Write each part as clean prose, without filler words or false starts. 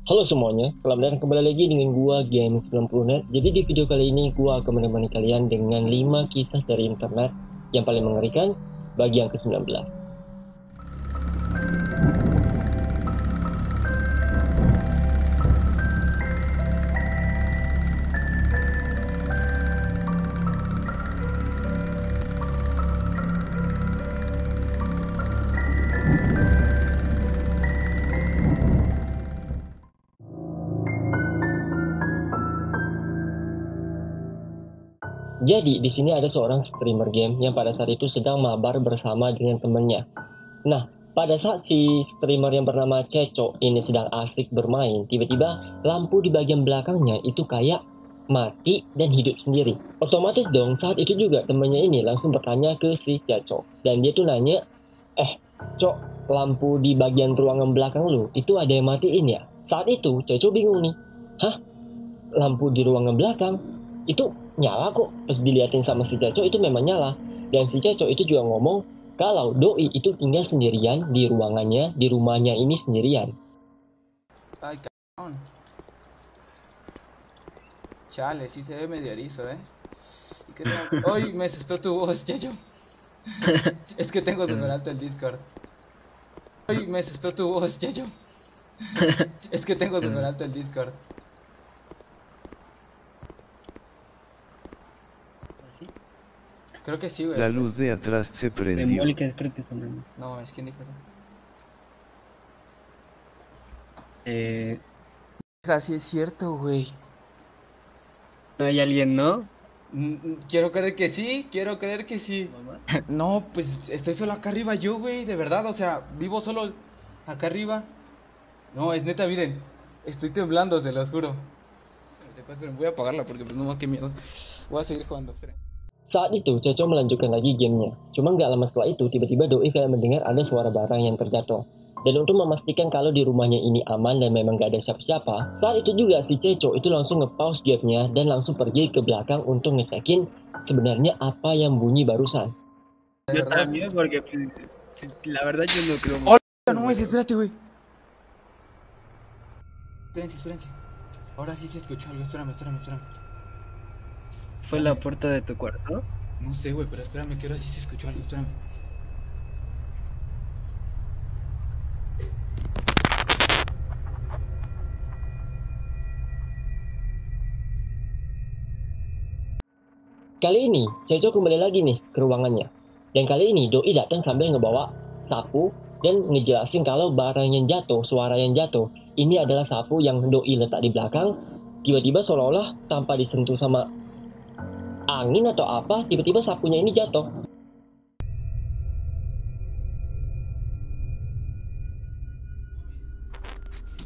Halo semuanya, selamat datang kembali lagi dengan gua Game 90net. Jadi di video kali ini gua akan menemani kalian dengan 5 kisah dari internet yang paling mengerikan bagi yang ke-19. Jadi di sini ada seorang streamer game yang pada saat itu sedang mabar bersama dengan temannya. Nah, pada saat si streamer yang bernama Ceco ini sedang asik bermain, tiba-tiba lampu di bagian belakangnya itu kayak mati dan hidup sendiri. Otomatis dong saat itu juga temannya ini langsung bertanya ke si Ceco. Dan dia tuh nanya, Cok, lampu di bagian ruangan belakang lu itu ada yang matiin ya? Saat itu Ceco bingung nih. Hah? Lampu di ruangan belakang? Itu nyala kok. Pas diliatin sama si Ceco itu memang nyala. Dan si Ceco itu juga ngomong kalau Doi itu tinggal sendirian di ruangannya, di rumahnya ini sendirian. Ay, cabrón. Chale, sí se ve medio erizo, ¿eh? ¿Y qué tengo que... ¡Ay, me asustó tu voz, Chacho! Es que tengo súper alto el Discord. ¡Ay, me asustó tu voz, Chacho! Es que tengo súper alto el Discord. ¿Así? Creo que sí, güey. La luz de atrás se prendió. Simbólicas creo que son. No, es que dijo eso. Sí es cierto, güey. No hay alguien, ¿no? Quiero creer que sí, quiero creer que sí. Mamá. No, pues estoy solo acá arriba yo, güey, de verdad, o sea, vivo solo acá arriba. No, es neta, miren, estoy temblando, se los juro. Esperen, voy a apagarla porque pues no, qué miedo. Voy a seguir jugando, esperen. Saat itu Ceco melanjutkan lagi gamenya. Cuma nggak lama setelah itu tiba-tiba Doi kayak mendengar ada suara barang yang terjatuh. Dan untuk memastikan kalau di rumahnya ini aman dan memang gak ada siapa-siapa, saat itu juga si Ceco itu langsung nge-pause gamenya dan langsung pergi ke belakang untuk ngecekin sebenarnya apa yang bunyi barusan. Yo también, porque la verdad yo no creo. ¡Hola! No, espérate, güey. Espérense. Ahora sí se escuchó algo, espérame. ¿Fue la puerta de tu cuarto? No sé, güey, pero espérame que ahora sí se escuchó algo, espérame. Kali ini Ceco kembali lagi nih ke ruangannya. Dan kali ini Doi datang sambil ngebawa sapu dan ngejelasin kalau barang yang jatuh, suara yang jatuh, ini adalah sapu yang Doi letak di belakang. Tiba-tiba seolah-olah tanpa disentuh sama angin atau apa, tiba-tiba sapunya ini jatuh.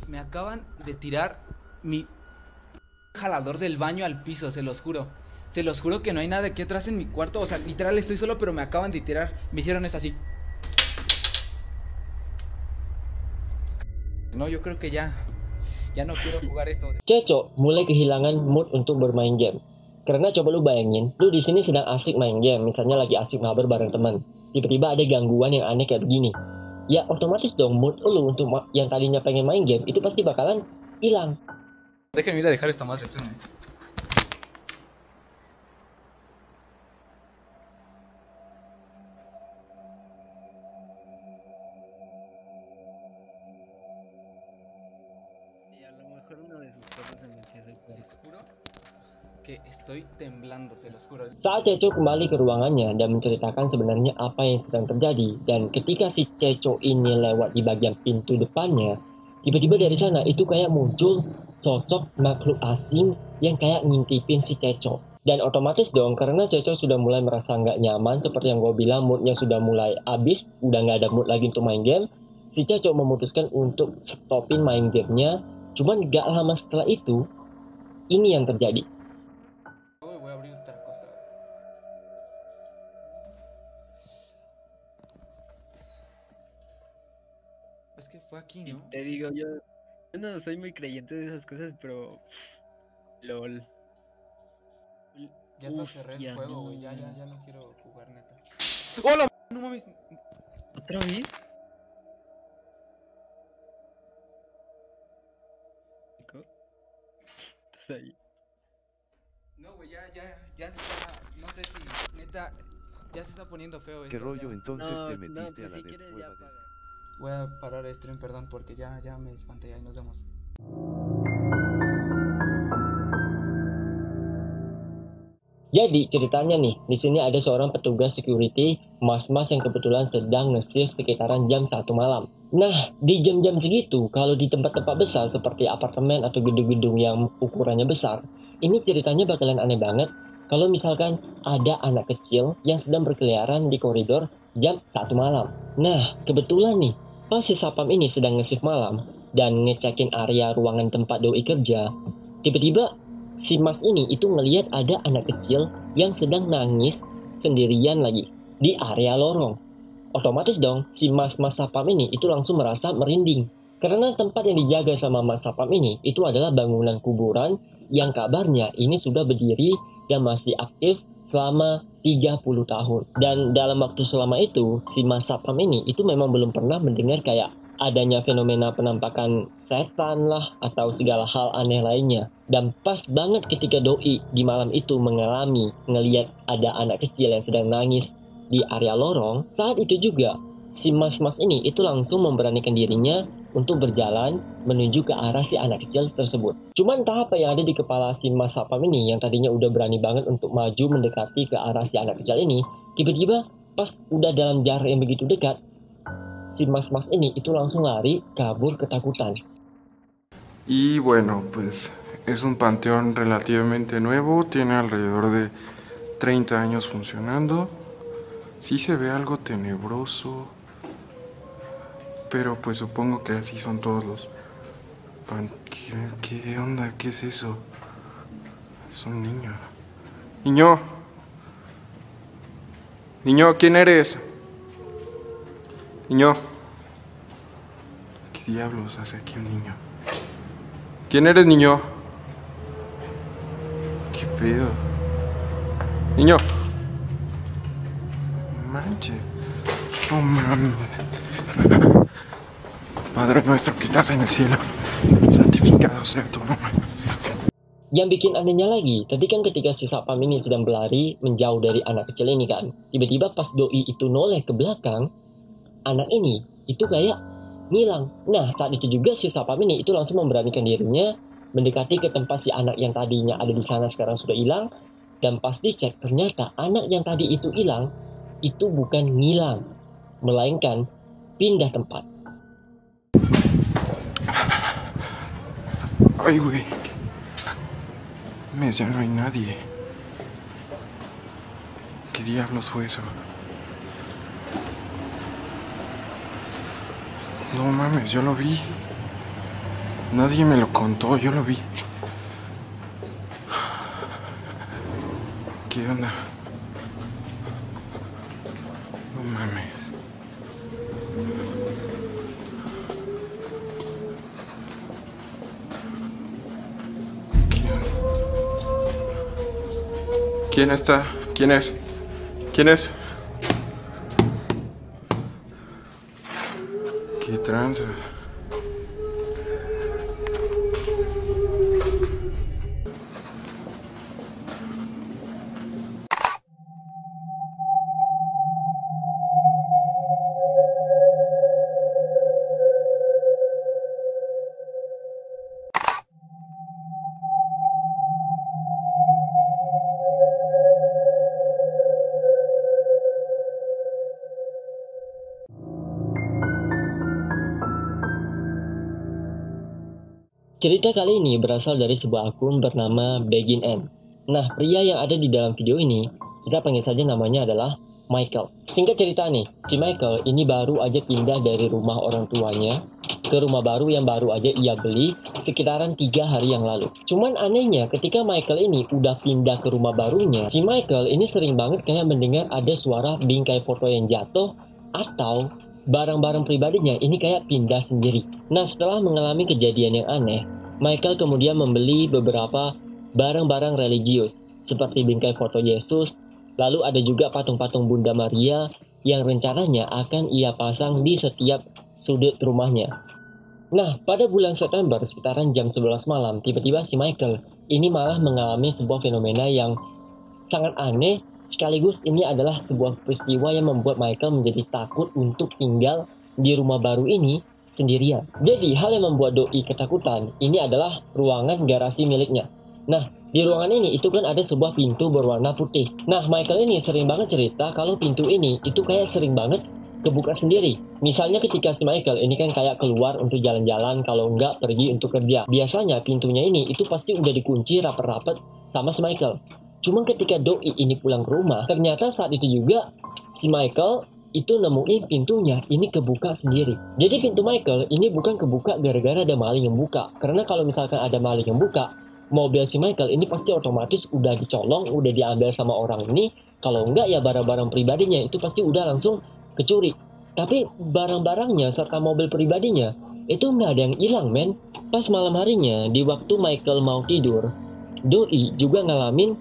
Me acaban de tirar mi jalador del baño al piso, se los juro. Se los juro que no hay nada aquí atrás en mi cuarto. O sea, literal estoy solo, pero me acaban de tirar. Me hicieron esto así. No, yo creo que ya no quiero jugar esto. Ceco mulai kehilangan mood untuk bermain game. Karena coba lu bayangin, lu di sini sedang asik main game, misalnya lagi asik mabar bareng teman. Tiba-tiba ada gangguan yang aneh kayak begini. Ya otomatis dong mood lu untuk yang tadinya pengen main game itu pasti bakalan hilang. Déjenme ir a dejar esta madre. Y a lo mejor uno de sus perros se metió a su cuarto. Les juro que estoy temblando, se los juro. Saat Ceco kembali ke ruangannya dan menceritakan sebenarnya apa yang sedang terjadi, dan ketika si Ceco ini lewat di bagian pintu depannya, tiba-tiba dari sana itu kayak muncul sosok makhluk asing yang kayak ngintipin si Ceco. Dan otomatis dong, karena Ceco sudah mulai merasa nggak nyaman, seperti yang gue bilang, moodnya sudah mulai habis, udah nggak ada mood lagi untuk main game, si Ceco memutuskan untuk stopin main gamenya. Cuman nggak lama setelah itu, ini yang terjadi. Voy a abrir otra cosa. Es que fue aquí, Y ¿no? te digo, yo no soy muy creyente de esas cosas, pero. LOL. Ya hasta cerré el Hostia, juego, güey. no. Ya no quiero jugar, neta. ¡Hola! No mames. ¿Otra vez? ahí. No, güey, ya se está, no sé si, neta, ya se está poniendo feo esto. ¿Qué rollo entonces No, te no, metiste pues a la si de quieres ya prueba de... paga. Voy a parar el stream, perdón, porque ya me espanté, ahí nos vemos. Jadi ceritanya nih, di sini ada seorang petugas security mas-mas yang kebetulan sedang nge-shift sekitaran jam 1 malam. Nah, di jam-jam segitu, kalau di tempat-tempat besar seperti apartemen atau gedung-gedung yang ukurannya besar, ini ceritanya bakalan aneh banget kalau misalkan ada anak kecil yang sedang berkeliaran di koridor jam 1 malam. Nah, kebetulan nih, pas si Sapam ini sedang nge-shift malam dan ngecekin area ruangan tempat doi kerja, tiba-tiba si Mas ini itu ngelihat ada anak kecil yang sedang nangis sendirian lagi di area lorong. Otomatis dong si Mas Sapam ini itu langsung merasa merinding. Karena tempat yang dijaga sama Mas Sapam ini itu adalah bangunan kuburan yang kabarnya ini sudah berdiri dan masih aktif selama 30 tahun. Dan dalam waktu selama itu si Mas Sapam ini itu memang belum pernah mendengar kayak adanya fenomena penampakan setan lah atau segala hal aneh lainnya. Dan pas banget ketika doi di malam itu mengalami ngelihat ada anak kecil yang sedang nangis di area lorong, saat itu juga si mas-mas ini itu langsung memberanikan dirinya untuk berjalan menuju ke arah si anak kecil tersebut. Cuman entah apa yang ada di kepala si Mas Sapam ini yang tadinya udah berani banget untuk maju mendekati ke arah si anak kecil ini, tiba-tiba pas udah dalam jarak yang begitu dekat, si mas-mas ini itu langsung lari kabur ketakutan. Y bueno, pues es un panteón relativamente nuevo, tiene alrededor de 30 años funcionando. Sí se ve algo tenebroso, pero pues supongo que así son todos los ¿Qué onda? ¿Qué es eso? Es un niño. Niño. Niño, ¿quién eres? Niño. ¿Qué diablos hace aquí un niño? ¿Quién eres, niño? ¿Qué pedo? Niño. Manches. No mames. Padre nuestro que estás en el cielo, santificado sea tu nombre. Yang bikin anehnya lagi, tadi kan ketika si Sapam ini sedang berlari menjauh dari anak kecil ini kan, tiba-tiba pas doi itu noleh ke belakang, anak ini itu kayak ngilang. Nah, saat itu juga si Sapam ini itu langsung memberanikan dirinya mendekati ke tempat si anak yang tadinya ada di sana sekarang sudah hilang, dan pas dicek ternyata anak yang tadi itu hilang itu bukan ngilang, melainkan pindah tempat. Ay, güey. Ya no hay nadie. ¿Qué diablos fue eso? No mames, yo lo vi. Nadie me lo contó, yo lo vi. ¿Qué onda? No mames. ¿Quién está? ¿Quién es? ¿Quién es? ¿Qué tranza? Cerita kali ini berasal dari sebuah akun bernama Begin N. Nah, pria yang ada di dalam video ini, kita panggil saja namanya adalah Michael. Singkat cerita nih, si Michael ini baru aja pindah dari rumah orang tuanya ke rumah baru yang baru aja ia beli sekitaran 3 hari yang lalu. Cuman anehnya ketika Michael ini udah pindah ke rumah barunya, si Michael ini sering banget kayak mendengar ada suara bingkai foto yang jatuh atau barang-barang pribadinya ini kayak pindah sendiri. Nah, setelah mengalami kejadian yang aneh, Michael kemudian membeli beberapa barang-barang religius seperti bingkai foto Yesus, lalu ada juga patung-patung Bunda Maria yang rencananya akan ia pasang di setiap sudut rumahnya. Nah, pada bulan September sekitaran jam 11 malam, tiba-tiba si Michael ini malah mengalami sebuah fenomena yang sangat aneh, sekaligus ini adalah sebuah peristiwa yang membuat Michael menjadi takut untuk tinggal di rumah baru ini sendirian. Jadi, hal yang membuat Doi ketakutan ini adalah ruangan garasi miliknya. Nah, di ruangan ini itu kan ada sebuah pintu berwarna putih. Nah, Michael ini sering banget cerita kalau pintu ini itu kayak sering banget kebuka sendiri. Misalnya ketika si Michael ini kan kayak keluar untuk jalan-jalan, kalau enggak pergi untuk kerja. Biasanya pintunya ini itu pasti udah dikunci rapat-rapat sama si Michael. Cuma ketika Doi ini pulang ke rumah, ternyata saat itu juga si Michael itu nemuin pintunya ini kebuka sendiri. Jadi pintu Michael ini bukan kebuka gara-gara ada maling yang buka. Karena kalau misalkan ada maling yang buka, mobil si Michael ini pasti otomatis udah dicolong, udah diambil sama orang ini. Kalau enggak ya barang-barang pribadinya itu pasti udah langsung kecuri. Tapi barang-barangnya serta mobil pribadinya itu nggak ada yang hilang, men. Pas malam harinya, di waktu Michael mau tidur, Doi juga ngalamin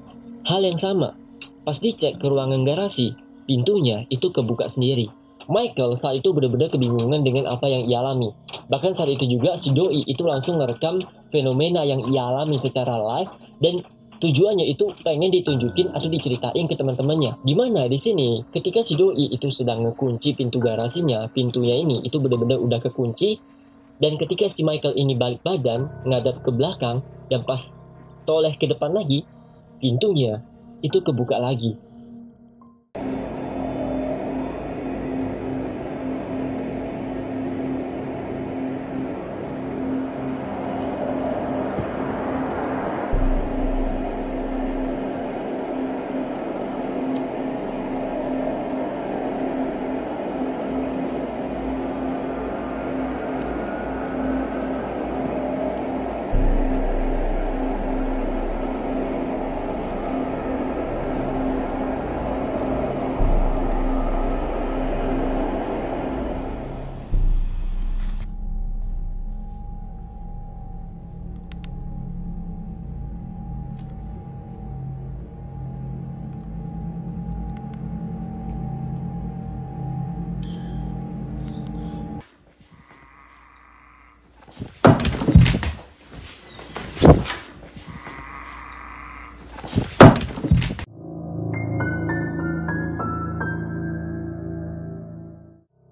hal yang sama. Pas dicek ke ruangan garasi, pintunya itu kebuka sendiri. Michael saat itu benar-benar kebingungan dengan apa yang ia alami. Bahkan saat itu juga si Doi itu langsung ngerekam fenomena yang ia alami secara live, dan tujuannya itu pengen ditunjukin atau diceritain ke teman-temannya. Dimana di sini ketika si Doi itu sedang ngekunci pintu garasinya, pintunya ini itu benar-benar udah kekunci, dan ketika si Michael ini balik badan ngadap ke belakang dan pas toleh ke depan lagi, pintunya itu kebuka lagi.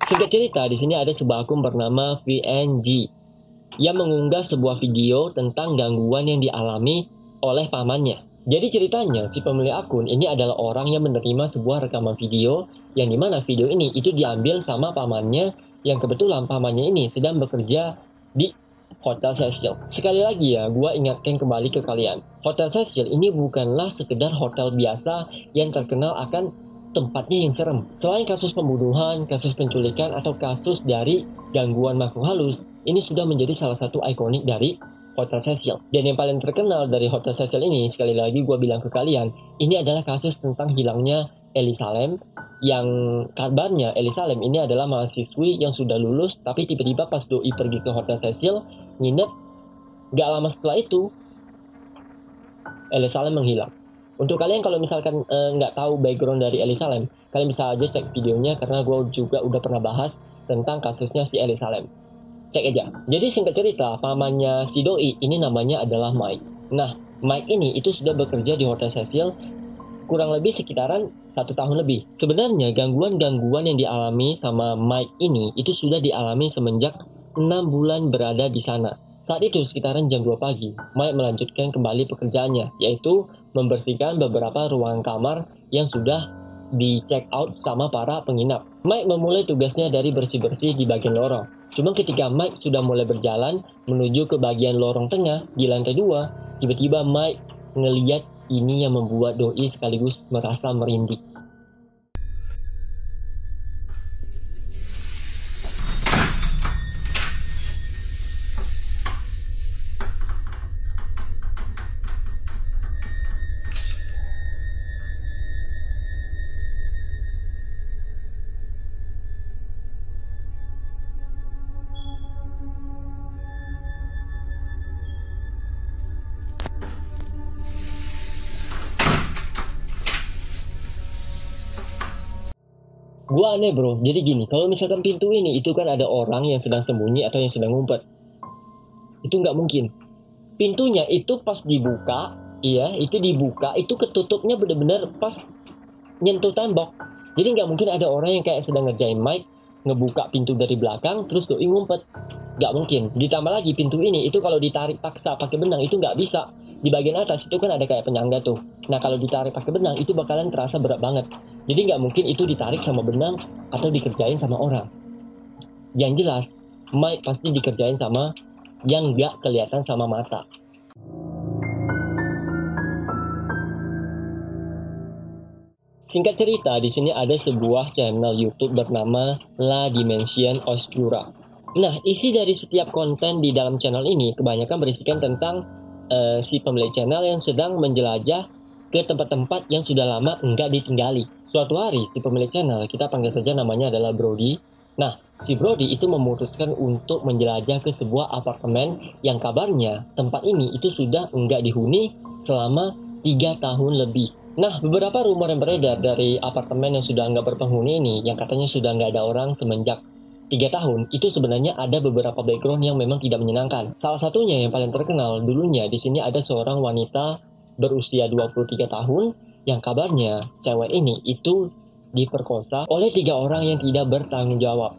Singkat cerita, di sini ada sebuah akun bernama VNG yang mengunggah sebuah video tentang gangguan yang dialami oleh pamannya. Jadi ceritanya, si pemilik akun ini adalah orang yang menerima sebuah rekaman video yang dimana video ini itu diambil sama pamannya, yang kebetulan pamannya ini sedang bekerja di Hotel Cecil. Sekali lagi ya, gua ingatkan kembali ke kalian. Hotel Cecil ini bukanlah sekedar hotel biasa yang terkenal akan tempatnya yang serem. Selain kasus pembunuhan, kasus penculikan, atau kasus dari gangguan makhluk halus, ini sudah menjadi salah satu ikonik dari Hotel Cecil. Dan yang paling terkenal dari Hotel Cecil ini, sekali lagi gue bilang ke kalian, ini adalah kasus tentang hilangnya Ellie Salim, yang kabarnya Ellie Salim ini adalah mahasiswi yang sudah lulus, tapi tiba-tiba pas Doi pergi ke Hotel Cecil, nginep, gak lama setelah itu, Ellie Salim menghilang. Untuk kalian kalau misalkan nggak tahu background dari Ellie Salim, kalian bisa aja cek videonya karena gue juga udah pernah bahas tentang kasusnya si Ellie Salim. Cek aja. Jadi singkat cerita, pamannya si Doi ini namanya adalah Mike. Nah, Mike ini itu sudah bekerja di Hotel Cecil kurang lebih sekitaran 1 tahun lebih. Sebenarnya gangguan-gangguan yang dialami sama Mike ini itu sudah dialami semenjak 6 bulan berada di sana. Saat itu sekitaran jam 2 pagi, Mike melanjutkan kembali pekerjaannya, yaitu membersihkan beberapa ruangan kamar yang sudah di check out sama para penginap. Mike memulai tugasnya dari bersih-bersih di bagian lorong. Cuma ketika Mike sudah mulai berjalan menuju ke bagian lorong tengah di lantai 2, tiba-tiba Mike ngeliat ini yang membuat Doi sekaligus merasa merinding. Gua aneh bro, jadi gini, kalau misalkan pintu ini itu kan ada orang yang sedang sembunyi atau yang sedang ngumpet. Itu nggak mungkin. Pintunya itu pas dibuka, itu ketutupnya benar-benar pas nyentuh tembok. Jadi nggak mungkin ada orang yang kayak sedang ngerjain mic, ngebuka pintu dari belakang, terus doi ngumpet. Nggak mungkin. Ditambah lagi pintu ini, itu kalau ditarik paksa pakai benang, itu nggak bisa. Di bagian atas itu kan ada kayak penyangga tuh. Nah kalau ditarik pakai benang, itu bakalan terasa berat banget. Jadi nggak mungkin itu ditarik sama benang atau dikerjain sama orang. Yang jelas, mic pasti dikerjain sama yang nggak kelihatan sama mata. Singkat cerita, di sini ada sebuah channel YouTube bernama La Dimension Oscura. Nah, isi dari setiap konten di dalam channel ini kebanyakan berisikan tentang si pemilik channel yang sedang menjelajah ke tempat-tempat yang sudah lama enggak ditinggali. Suatu hari, si pemilik channel, kita panggil saja namanya adalah Brody. Nah, si Brody itu memutuskan untuk menjelajah ke sebuah apartemen yang kabarnya tempat ini itu sudah enggak dihuni selama 3 tahun lebih. Nah, beberapa rumor yang beredar dari apartemen yang sudah nggak berpenghuni ini, yang katanya sudah nggak ada orang semenjak 3 tahun, itu sebenarnya ada beberapa background yang memang tidak menyenangkan. Salah satunya yang paling terkenal dulunya di sini ada seorang wanita berusia 23 tahun, yang kabarnya cewek ini itu diperkosa oleh 3 orang yang tidak bertanggung jawab.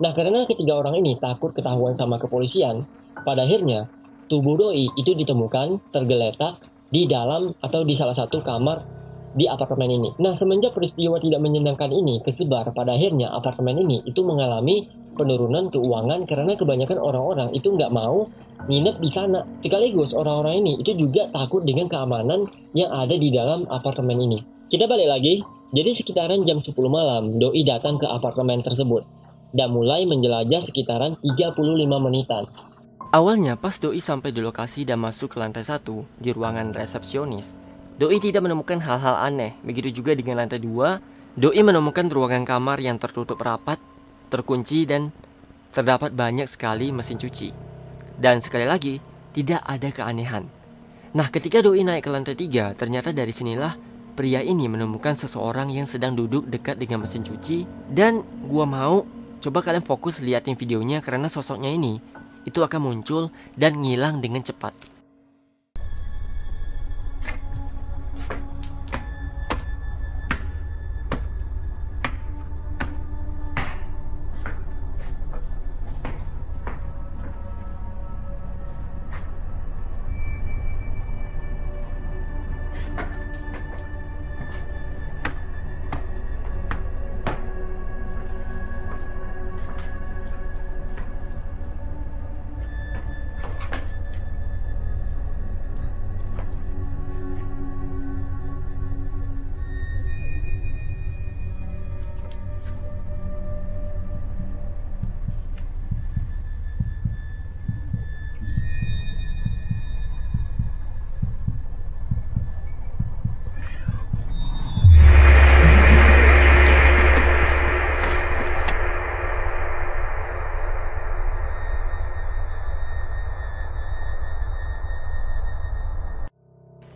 Nah, karena ketiga orang ini takut ketahuan sama kepolisian, pada akhirnya tubuh doi itu ditemukan tergeletak di dalam atau di salah satu kamar di apartemen ini. Nah, semenjak peristiwa tidak menyenangkan ini kesebar, pada akhirnya apartemen ini itu mengalami penurunan keuangan karena kebanyakan orang-orang itu nggak mau nginep di sana. Sekaligus orang-orang ini itu juga takut dengan keamanan yang ada di dalam apartemen ini. Kita balik lagi. Jadi sekitaran jam 10 malam, doi datang ke apartemen tersebut dan mulai menjelajah sekitaran 35 menitan. Awalnya pas doi sampai di lokasi dan masuk ke lantai 1 di ruangan resepsionis, doi tidak menemukan hal-hal aneh. Begitu juga dengan lantai 2, doi menemukan ruangan kamar yang tertutup rapat, terkunci, dan terdapat banyak sekali mesin cuci. Dan sekali lagi, tidak ada keanehan. Nah, ketika doi naik ke lantai 3, ternyata dari sinilah pria ini menemukan seseorang yang sedang duduk dekat dengan mesin cuci. Dan gua mau coba kalian fokus liatin videonya karena sosoknya ini itu akan muncul dan ngilang dengan cepat.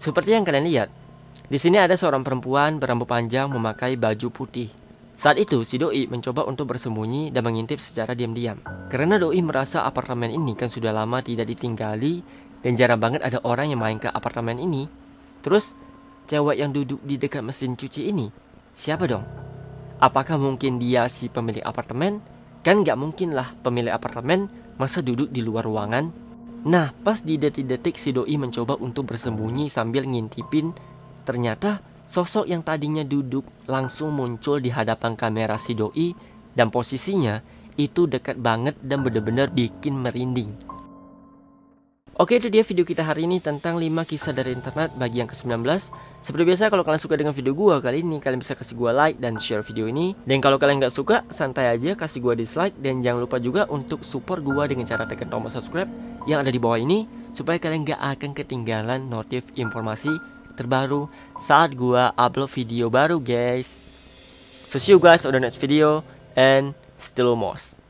Seperti yang kalian lihat, di sini ada seorang perempuan berambut panjang memakai baju putih. Saat itu, si doi mencoba untuk bersembunyi dan mengintip secara diam-diam. Karena doi merasa apartemen ini kan sudah lama tidak ditinggali dan jarang banget ada orang yang main ke apartemen ini. Terus, cewek yang duduk di dekat mesin cuci ini, siapa dong? Apakah mungkin dia si pemilik apartemen? Kan gak mungkin lah pemilik apartemen masa duduk di luar ruangan. Nah, pas di detik-detik si doi mencoba untuk bersembunyi sambil ngintipin, ternyata sosok yang tadinya duduk langsung muncul di hadapan kamera si doi dan posisinya itu dekat banget dan benar-benar bikin merinding. Oke, itu dia video kita hari ini tentang 5 kisah dari internet bagi yang ke-19. Seperti biasa, kalau kalian suka dengan video gua kali ini, kalian bisa kasih gua like dan share video ini. Dan kalau kalian gak suka, santai aja kasih gua dislike. Dan jangan lupa juga untuk support gua dengan cara tekan tombol subscribe yang ada di bawah ini, supaya kalian gak akan ketinggalan notif informasi terbaru saat gua upload video baru, guys. So see you guys on the next video and still most.